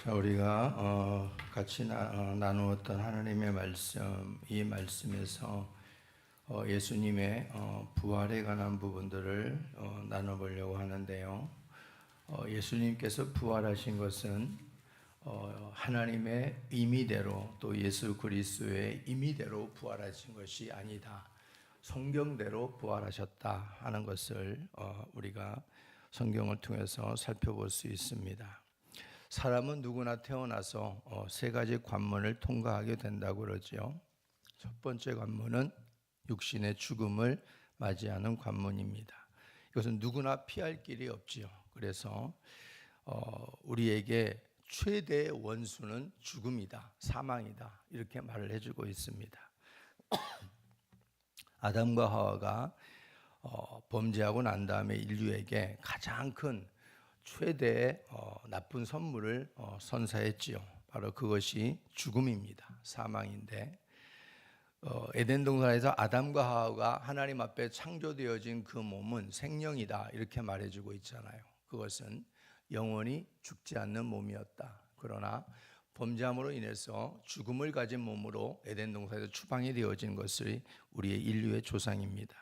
자, 우리가 같이 나누었던 하나님의 말씀, 이 말씀에서 예수님의 부활에 관한 부분들을 나눠보려고 하는데요. 예수님께서 부활하신 것은 하나님의 임의대로 또 예수 그리스도의 임의대로 부활하신 것이 아니다. 성경대로 부활하셨다 하는 것을 우리가 성경을 통해서 살펴볼 수 있습니다. 사람은 누구나 태어나서 세 가지 관문을 통과하게 된다고 그러죠. 첫 번째 관문은 육신의 죽음을 맞이하는 관문입니다. 이것은 누구나 피할 길이 없지요. 그래서 우리에게 최대의 원수는 죽음이다, 사망이다, 이렇게 말을 해주고 있습니다. 아담과 하와가 범죄하고 난 다음에 인류에게 가장 큰 최대의 나쁜 선물을 선사했지요. 바로 그것이 죽음입니다. 사망인데 에덴 동산에서 아담과 하와가 하나님 앞에 창조되어진 그 몸은 생명이다 이렇게 말해주고 있잖아요. 그것은 영원히 죽지 않는 몸이었다. 그러나 범죄함으로 인해서 죽음을 가진 몸으로 에덴 동산에서 추방이 되어진 것이 우리의 인류의 조상입니다.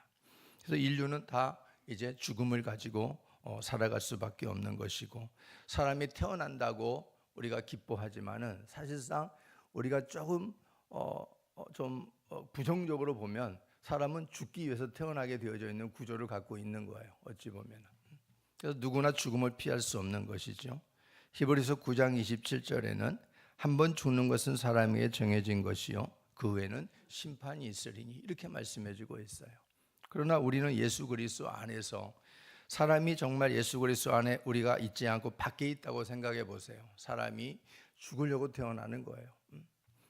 그래서 인류는 다 이제 죽음을 가지고 살아갈 수밖에 없는 것이고, 사람이 태어난다고 우리가 기뻐하지만은 사실상 우리가 조금 좀 부정적으로 보면 사람은 죽기 위해서 태어나게 되어져 있는 구조를 갖고 있는 거예요. 어찌 보면은. 그래서 누구나 죽음을 피할 수 없는 것이죠. 히브리서 9장 27절에는 한 번 죽는 것은 사람에게 정해진 것이요 그 후에는 심판이 있으리니 이렇게 말씀해 주고 있어요. 그러나 우리는 예수 그리스도 안에서, 사람이 정말 예수 그리스도 안에 우리가 있지 않고 밖에 있다고 생각해 보세요. 사람이 죽으려고 태어나는 거예요.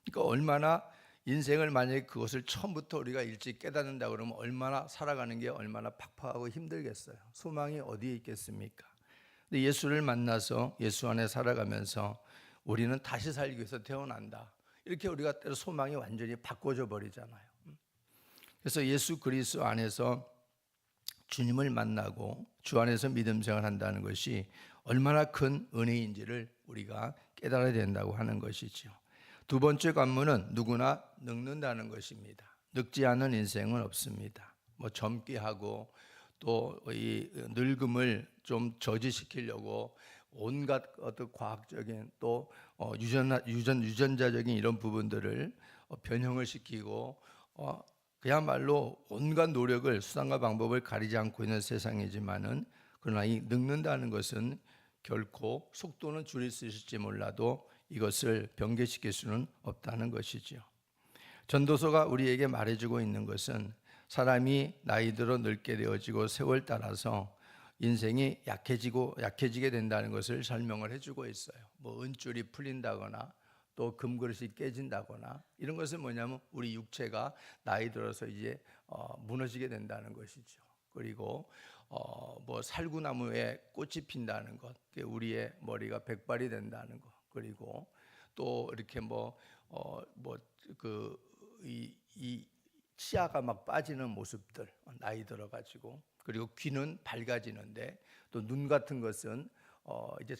그러니까 얼마나 인생을, 만약에 그것을 처음부터 우리가 일찍 깨닫는다 그러면 얼마나 살아가는 게 얼마나 팍팍하고 힘들겠어요. 소망이 어디에 있겠습니까? 근데 예수를 만나서 예수 안에 살아가면서 우리는 다시 살기 위해서 태어난다, 이렇게 우리가 때로 소망이 완전히 바꿔져 버리잖아요. 그래서 예수 그리스도 안에서 주님을 만나고 주 안에서 믿음 생활을 한다는 것이 얼마나 큰 은혜인지를 우리가 깨달아야 된다고 하는 것이죠. 두 번째 관문은 누구나 늙는다는 것입니다. 늙지 않은 인생은 없습니다. 젊게 하고 또 이 늙음을 좀 저지시키려고 온갖 어떤 과학적인 또 유전자적인 이런 부분들을 변형을 시키고 그야말로 온갖 노력을, 수단과 방법을 가리지 않고 있는 세상이지만은, 그러나 이 늙는다는 것은 결코 속도는 줄일 수 있을지 몰라도 이것을 변개시킬 수는 없다는 것이지요. 전도서가 우리에게 말해주고 있는 것은 사람이 나이 들어 늙게 되어지고 세월 따라서 인생이 약해지게 된다는 것을 설명을 해주고 있어요. 은줄이 풀린다거나 또 금그릇이 깨진다거나 이런 것은 뭐냐면 우리 육체가 나이 들어서 이제 무너지게 된다는 것이죠. 그리고 살구나무에 꽃이 핀다는 것, 우리의 머리가 백발이 된다는 것, 그리고 또 이렇게 이 치아가 막 빠지는 모습들, 나이 들어가지고, 그리고 귀는 밝아지는데 또 눈 같은 것은 이제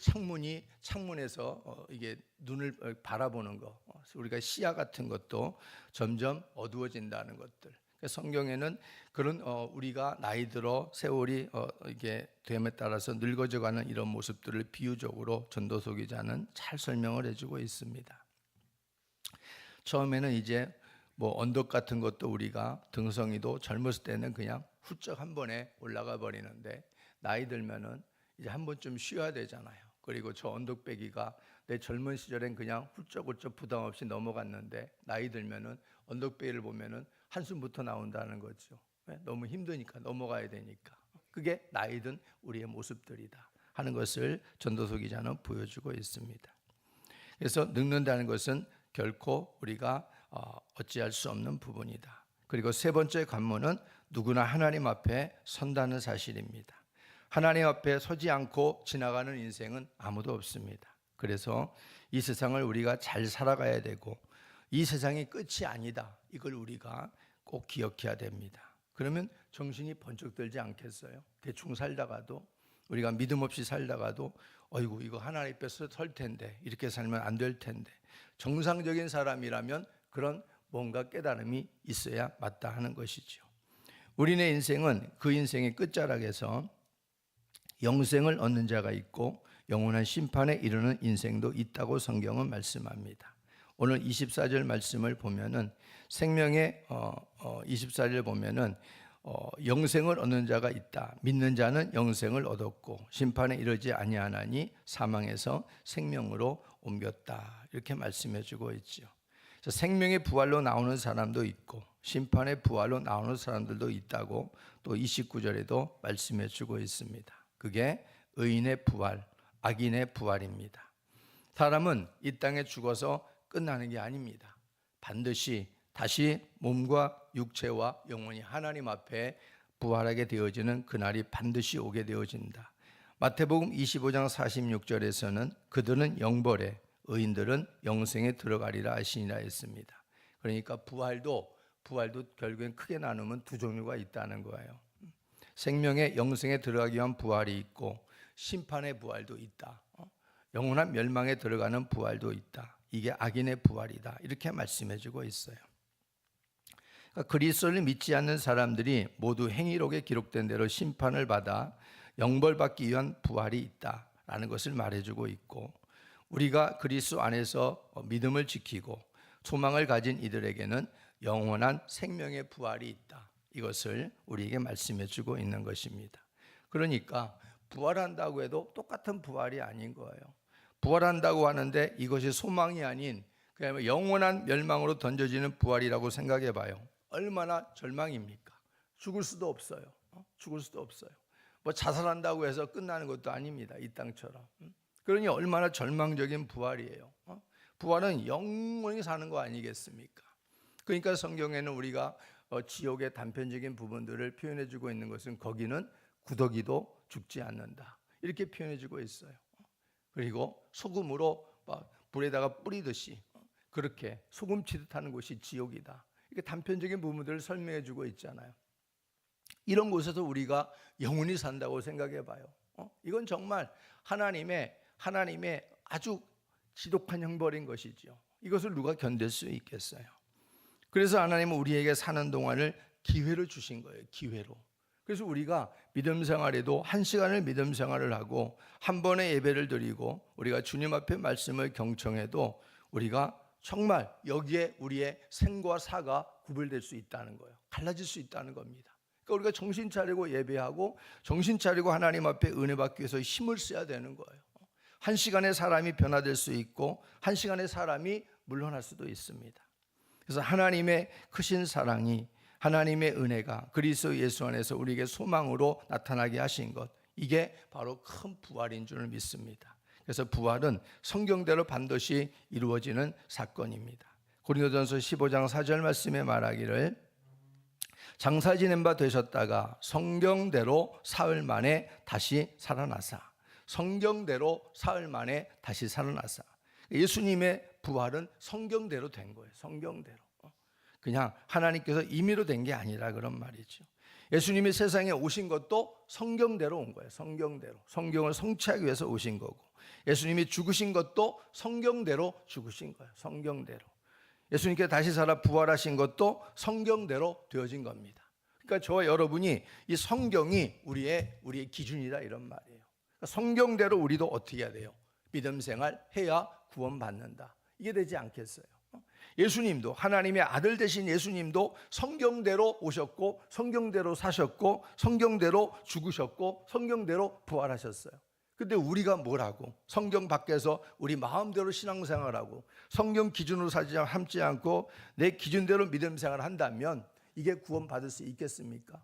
창문에서 이게 눈을 바라보는 거, 우리가 시야 같은 것도 점점 어두워진다는 것들. 성경에는 그런 우리가 나이 들어 세월이 이게 됨에 따라서 늙어져가는 이런 모습들을 비유적으로 전도서 기자는 잘 설명을 해주고 있습니다. 처음에는 이제 언덕 같은 것도 우리가 등성이도 젊었을 때는 그냥 훌쩍 한 번에 올라가 버리는데 나이 들면은 이제 한 번쯤 쉬어야 되잖아요. 그리고 저 언덕배기가 내 젊은 시절엔 그냥 훌쩍훌쩍 부담 없이 넘어갔는데 나이 들면은 언덕배기를 보면은 한숨부터 나온다는 거죠. 너무 힘드니까, 넘어가야 되니까. 그게 나이 든 우리의 모습들이다 하는 것을 전도서 기자는 보여주고 있습니다. 그래서 늙는다는 것은 결코 우리가 어찌할 수 없는 부분이다. 그리고 세 번째 관문은 누구나 하나님 앞에 선다는 사실입니다. 하나님 앞에 서지 않고 지나가는 인생은 아무도 없습니다. 그래서 이 세상을 우리가 잘 살아가야 되고 이 세상이 끝이 아니다, 이걸 우리가 꼭 기억해야 됩니다. 그러면 정신이 번쩍 들지 않겠어요? 대충 살다가도, 우리가 믿음 없이 살다가도 어이구 이거 하나님 앞에서 설 텐데 이렇게 살면 안 될 텐데 정상적인 사람이라면 그런 뭔가 깨달음이 있어야 맞다 하는 것이죠. 우리네 인생은 그 인생의 끝자락에서 영생을 얻는 자가 있고 영원한 심판에 이르는 인생도 있다고 성경은 말씀합니다. 오늘 24절 말씀을 보면은 생명의 24절 보면은 영생을 얻는 자가 있다. 믿는 자는 영생을 얻었고 심판에 이르지 아니하나니 사망에서 생명으로 옮겼다. 이렇게 말씀해 주고 있죠. 생명의 부활로 나오는 사람도 있고 심판의 부활로 나오는 사람들도 있다고 또 29절에도 말씀해 주고 있습니다. 그게 의인의 부활, 악인의 부활입니다. 사람은 이 땅에 죽어서 끝나는 게 아닙니다. 반드시 다시 몸과 육체와 영혼이 하나님 앞에 부활하게 되어지는 그날이 반드시 오게 되어진다. 마태복음 25장 46절에서는 그들은 영벌에 의인들은 영생에 들어가리라 하시니라 했습니다. 그러니까 부활도 결국엔 크게 나누면 두 종류가 있다는 거예요. 생명의 영생에 들어가기 위한 부활이 있고 심판의 부활도 있다. 영원한 멸망에 들어가는 부활도 있다. 이게 악인의 부활이다. 이렇게 말씀해 주고 있어요. 그러니까 그리스도를 믿지 않는 사람들이 모두 행위록에 기록된 대로 심판을 받아 영벌받기 위한 부활이 있다라는 것을 말해주고 있고 우리가 그리스도 안에서 믿음을 지키고 소망을 가진 이들에게는 영원한 생명의 부활이 있다. 이것을 우리에게 말씀해 주고 있는 것입니다. 그러니까 부활한다고 해도 똑같은 부활이 아닌 거예요. 부활한다고 하는데 이것이 소망이 아닌 그냥 영원한 멸망으로 던져지는 부활이라고 생각해 봐요. 얼마나 절망입니까? 죽을 수도 없어요. 죽을 수도 없어요. 뭐 자살한다고 해서 끝나는 것도 아닙니다. 이 땅처럼. 그러니 얼마나 절망적인 부활이에요. 부활은 영원히 사는 거 아니겠습니까? 그러니까 성경에는 우리가 지옥의 단편적인 부분들을 표현해 주고 있는 것은 거기는 구더기도 죽지 않는다. 이렇게 표현해 주고 있어요. 그리고 소금으로 불에다가 뿌리듯이 그렇게 소금 치듯 하는 곳이 지옥이다. 이렇게 단편적인 부분들을 설명해 주고 있잖아요. 이런 곳에서 우리가 영원히 산다고 생각해 봐요. 이건 정말 하나님의 아주 지독한 형벌인 것이죠. 이것을 누가 견딜 수 있겠어요? 그래서 하나님은 우리에게 사는 동안을 기회를 주신 거예요. 기회로. 그래서 우리가 믿음 생활에도 한 시간을 믿음 생활을 하고 한 번의 예배를 드리고 우리가 주님 앞에 말씀을 경청해도 우리가 정말 여기에 우리의 생과 사가 구별될 수 있다는 거예요. 갈라질 수 있다는 겁니다. 그러니까 우리가 정신 차리고 예배하고 정신 차리고 하나님 앞에 은혜 받기 위해서 힘을 써야 되는 거예요. 한 시간에 사람이 변화될 수 있고 한 시간에 사람이 물러날 수도 있습니다. 그래서 하나님의 크신 사랑이 하나님의 은혜가 그리스도 예수 안에서 우리에게 소망으로 나타나게 하신 것, 이게 바로 큰 부활인 줄 믿습니다. 그래서 부활은 성경대로 반드시 이루어지는 사건입니다. 고린도전서 15장 4절 말씀에 말하기를 장사 지낸 바 되셨다가 성경대로 사흘 만에 다시 살아나사. 성경대로 사흘 만에 다시 살아나사. 예수님의 부활은 성경대로 된 거예요. 성경대로. 그냥 하나님께서 임의로 된 게 아니라 그런 말이죠. 예수님이 세상에 오신 것도 성경대로 온 거예요. 성경대로. 성경을 성취하기 위해서 오신 거고, 예수님이 죽으신 것도 성경대로 죽으신 거예요. 성경대로. 예수님께 다시 살아 부활하신 것도 성경대로 되어진 겁니다. 그러니까 저와 여러분이 이 성경이 우리의 기준이다 이런 말이에요. 그러니까 성경대로 우리도 어떻게 해야 돼요? 믿음 생활 해야 구원받는다. 이게 되지 않겠어요? 예수님도, 하나님의 아들 되신 예수님도 성경대로 오셨고 성경대로 사셨고 성경대로 죽으셨고 성경대로 부활하셨어요. 근데 우리가 뭐라고? 성경 밖에서 우리 마음대로 신앙생활하고 성경 기준으로 삼지 않고 내 기준대로 믿음 생활을 한다면 이게 구원받을 수 있겠습니까?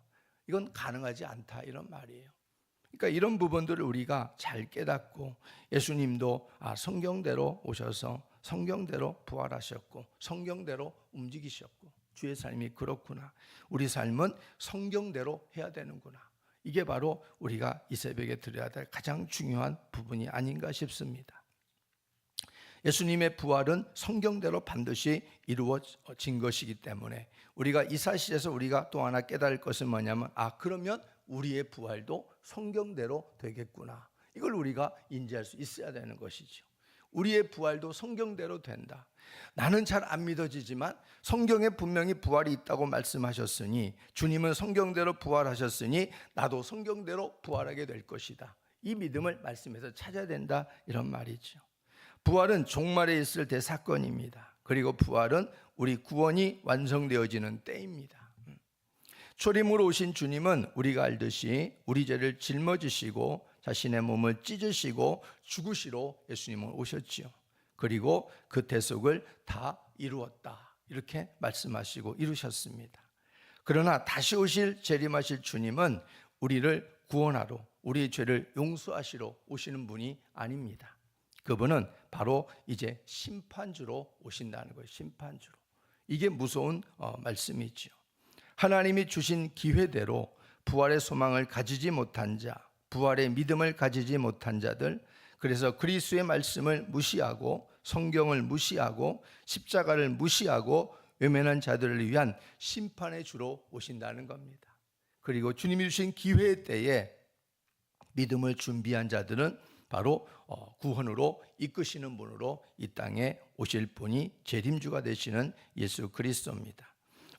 이건 가능하지 않다 이런 말이에요. 그러니까 이런 부분들을 우리가 잘 깨닫고 예수님도 성경대로 오셔서 성경대로 부활하셨고 성경대로 움직이셨고 주의 삶이 그렇구나. 우리 삶은 성경대로 해야 되는구나. 이게 바로 우리가 이 새벽에 드려야 될 가장 중요한 부분이 아닌가 싶습니다. 예수님의 부활은 성경대로 반드시 이루어진 것이기 때문에 우리가 이 사실에서 우리가 또 하나 깨달을 것은 뭐냐면 그러면 우리의 부활도 성경대로 되겠구나. 이걸 우리가 인지할 수 있어야 되는 것이죠. 우리의 부활도 성경대로 된다. 나는 잘 안 믿어지지만 성경에 분명히 부활이 있다고 말씀하셨으니, 주님은 성경대로 부활하셨으니 나도 성경대로 부활하게 될 것이다. 이 믿음을 말씀에서 찾아야 된다, 이런 말이죠. 부활은 종말에 있을 때 사건입니다. 그리고 부활은 우리 구원이 완성되어지는 때입니다. 초림으로 오신 주님은 우리가 알듯이 우리 죄를 짊어지시고 자신의 몸을 찢으시고 죽으시러 예수님은 오셨지요. 그리고 그 대속을 다 이루었다, 이렇게 말씀하시고 이루셨습니다. 그러나 다시 오실 재림하실 주님은 우리를 구원하러, 우리의 죄를 용서하시러 오시는 분이 아닙니다. 그분은 바로 이제 심판주로 오신다는 거예요. 심판주로. 이게 무서운 말씀이죠. 하나님이 주신 기회대로 부활의 소망을 가지지 못한 자, 부활의 믿음을 가지지 못한 자들, 그래서 그리스도의 말씀을 무시하고 성경을 무시하고 십자가를 무시하고 외면한 자들을 위한 심판의 주로 오신다는 겁니다. 그리고 주님이 주신 기회의 때에 믿음을 준비한 자들은 바로 구원으로 이끄시는 분으로 이 땅에 오실 분이 재림주가 되시는 예수 그리스도입니다.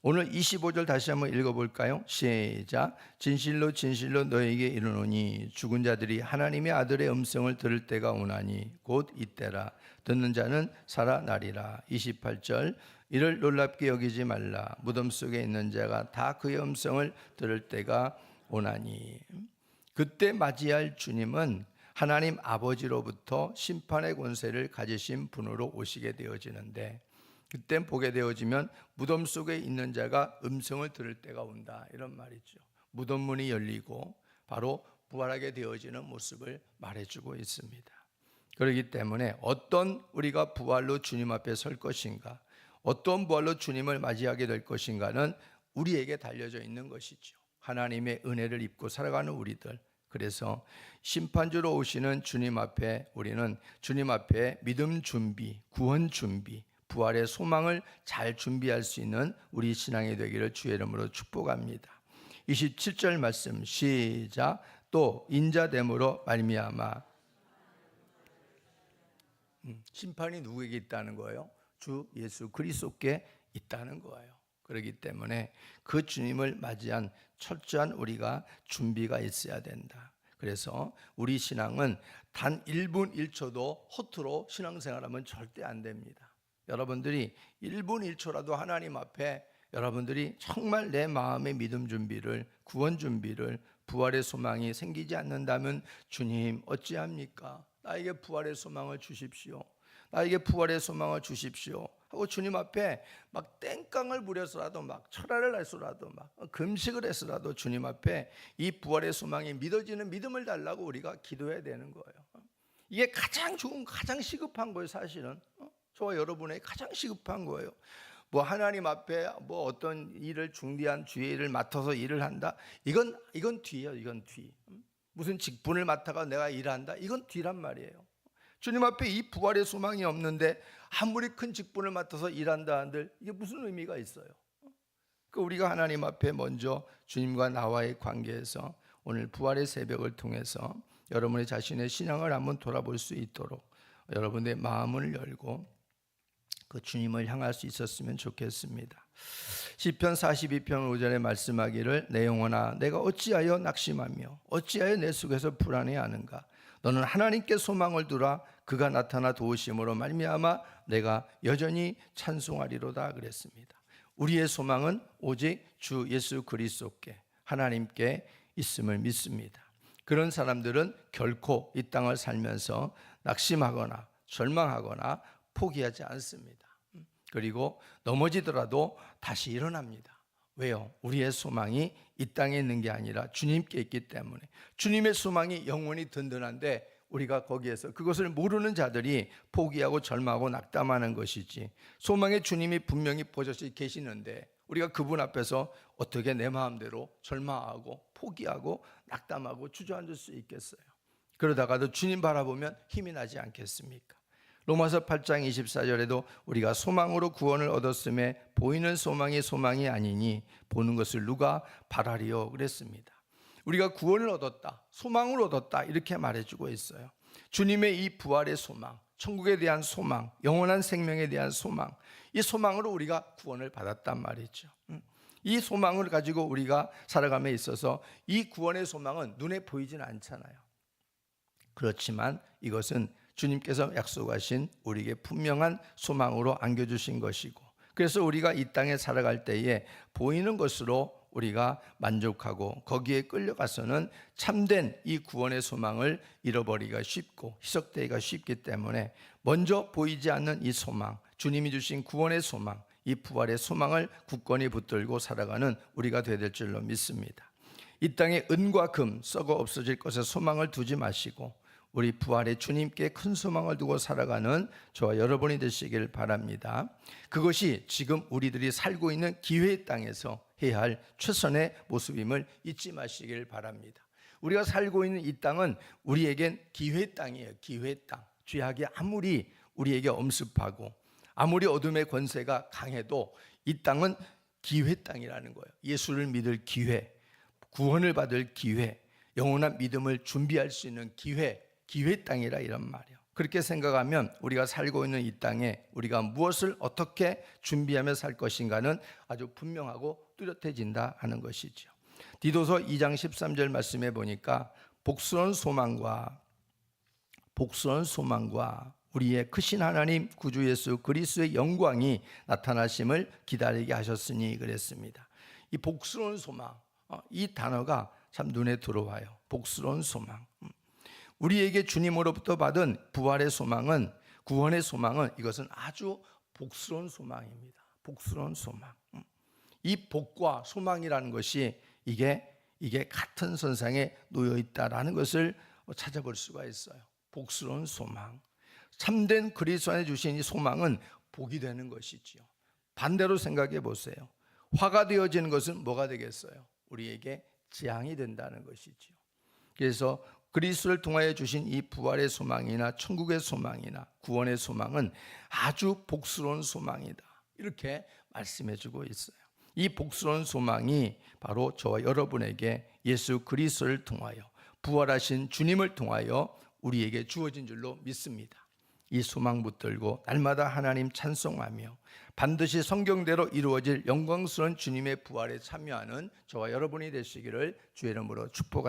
오늘 25절 다시 한번 읽어볼까요? 시작. 진실로 진실로 너에게 이르노니 죽은 자들이 하나님의 아들의 음성을 들을 때가 오나니 곧 이때라. 듣는 자는 살아나리라. 28절. 이를 놀랍게 여기지 말라. 무덤 속에 있는 자가 다 그의 음성을 들을 때가 오나니. 그때 맞이할 주님은 하나님 아버지로부터 심판의 권세를 가지신 분으로 오시게 되어지는데, 그때 보게 되어지면 무덤 속에 있는 자가 음성을 들을 때가 온다, 이런 말이죠. 무덤 문이 열리고 바로 부활하게 되어지는 모습을 말해주고 있습니다. 그렇기 때문에 어떤 우리가 부활로 주님 앞에 설 것인가, 어떤 부활로 주님을 맞이하게 될 것인가는 우리에게 달려져 있는 것이죠. 하나님의 은혜를 입고 살아가는 우리들. 그래서 심판주로 오시는 주님 앞에 우리는 주님 앞에 믿음 준비, 구원 준비, 부활의 소망을 잘 준비할 수 있는 우리 신앙이 되기를 주의 이름으로 축복합니다. 27절 말씀 시작. 또 인자됨으로 말미암아. 심판이 누구에게 있다는 거예요? 주 예수 그리스도께 있다는 거예요. 그렇기 때문에 그 주님을 맞이한 철저한 우리가 준비가 있어야 된다. 그래서 우리 신앙은 단 1분 1초도 허투루 신앙생활하면 절대 안 됩니다. 여러분들이 1분 1초라도 하나님 앞에 여러분들이 정말 내 마음의 믿음 준비를, 구원 준비를, 부활의 소망이 생기지 않는다면 주님 어찌합니까? 나에게 부활의 소망을 주십시오. 나에게 부활의 소망을 주십시오 하고 주님 앞에 막 땡깡을 부려서라도, 막 철야를 해서라도, 막 금식을 해서라도 주님 앞에 이 부활의 소망이 믿어지는 믿음을 달라고 우리가 기도해야 되는 거예요. 이게 가장 좋은, 가장 시급한 거예요. 사실은 저와 여러분에게 가장 시급한 거예요. 뭐 하나님 앞에 뭐 어떤 일을, 중대한 주의 일을 맡아서 일을 한다, 이건 뒤예요. 이건 뒤. 무슨 직분을 맡아가 내가 일한다, 이건 뒤란 말이에요. 주님 앞에 이 부활의 소망이 없는데 아무리 큰 직분을 맡아서 일한다 한들 이게 무슨 의미가 있어요? 그 우리가 하나님 앞에 먼저 주님과 나와의 관계에서 오늘 부활의 새벽을 통해서 여러분의 자신의 신앙을 한번 돌아볼 수 있도록 여러분의 마음을 열고 그 주님을 향할 수 있었으면 좋겠습니다. 시편 42편 5절에 말씀하기를 내 영혼아 내가 어찌하여 낙심하며 어찌하여 내 속에서 불안해하는가. 너는 하나님께 소망을 두라. 그가 나타나 도우심으로 말미암아 내가 여전히 찬송하리로다 그랬습니다. 우리의 소망은 오직 주 예수 그리스도께, 하나님께 있음을 믿습니다. 그런 사람들은 결코 이 땅을 살면서 낙심하거나 절망하거나 포기하지 않습니다. 그리고 넘어지더라도 다시 일어납니다. 왜요? 우리의 소망이 이 땅에 있는 게 아니라 주님께 있기 때문에. 주님의 소망이 영원히 든든한데 우리가 거기에서 그것을 모르는 자들이 포기하고 절망하고 낙담하는 것이지, 소망의 주님이 분명히 보좌에 계시는데 우리가 그분 앞에서 어떻게 내 마음대로 절망하고 포기하고 낙담하고 주저앉을 수 있겠어요? 그러다가도 주님 바라보면 힘이 나지 않겠습니까? 로마서 8장 24절에도 우리가 소망으로 구원을 얻었음에 보이는 소망이 소망이 아니니 보는 것을 누가 바라리요 그랬습니다. 우리가 구원을 얻었다, 소망을 얻었다 이렇게 말해주고 있어요. 주님의 이 부활의 소망, 천국에 대한 소망, 영원한 생명에 대한 소망, 이 소망으로 우리가 구원을 받았단 말이죠. 이 소망을 가지고 우리가 살아감에 있어서 이 구원의 소망은 눈에 보이지는 않잖아요. 그렇지만 이것은 주님께서 약속하신 우리에게 분명한 소망으로 안겨주신 것이고, 그래서 우리가 이 땅에 살아갈 때에 보이는 것으로 우리가 만족하고 거기에 끌려가서는 참된 이 구원의 소망을 잃어버리기가 쉽고 희석되기가 쉽기 때문에 먼저 보이지 않는 이 소망, 주님이 주신 구원의 소망, 이 부활의 소망을 굳건히 붙들고 살아가는 우리가 되어야 될 줄로 믿습니다. 이 땅에 은과 금 썩어 없어질 것에 소망을 두지 마시고 우리 부활의 주님께 큰 소망을 두고 살아가는 저와 여러분이 되시길 바랍니다. 그것이 지금 우리들이 살고 있는 기회의 땅에서 해야 할 최선의 모습임을 잊지 마시길 바랍니다. 우리가 살고 있는 이 땅은 우리에겐 기회의 땅이에요. 기회의 땅. 죄악이 아무리 우리에게 엄습하고 아무리 어둠의 권세가 강해도 이 땅은 기회의 땅이라는 거예요. 예수를 믿을 기회, 구원을 받을 기회, 영원한 믿음을 준비할 수 있는 기회, 기회의 땅이라 이런 말이에요. 그렇게 생각하면 우리가 살고 있는 이 땅에 우리가 무엇을 어떻게 준비하며 살 것인가는 아주 분명하고 뚜렷해진다 하는 것이죠. 디도서 2장 13절 말씀에 보니까 복스러운 소망과 우리의 크신 하나님 구주 예수 그리스도의 영광이 나타나심을 기다리게 하셨으니 그랬습니다. 이 복스러운 소망, 이 단어가 참 눈에 들어와요. 복스러운 소망. 우리에게 주님으로부터 받은 부활의 소망은, 구원의 소망은 이것은 아주 복스러운 소망입니다. 복스러운 소망. 이 복과 소망이라는 것이 이게 같은 선상에 놓여 있다라는 것을 찾아볼 수가 있어요. 복스러운 소망. 참된 그리스도 안에 주신 이 소망은 복이 되는 것이지요. 반대로 생각해 보세요. 화가 되어지는 것은 뭐가 되겠어요? 우리에게 재앙이 된다는 것이지요. 그래서 그리스도를 통하여 주신 이 부활의 소망이나 천국의 소망이나 구원의 소망은 아주 복스러운 소망이다, 이렇게 말씀해 주고 있어요. 이 복스러운 소망이 바로 저와 여러분에게 예수 그리스도를 통하여 부활하신 주님을 통하여 우리에게 주어진 줄로 믿습니다. 이 소망 붙들고 날마다 하나님 찬송하며 반드시 성경대로 이루어질 영광스러운 주님의 부활에 참여하는 저와 여러분이 되시기를 주의 이름으로 축복합니다.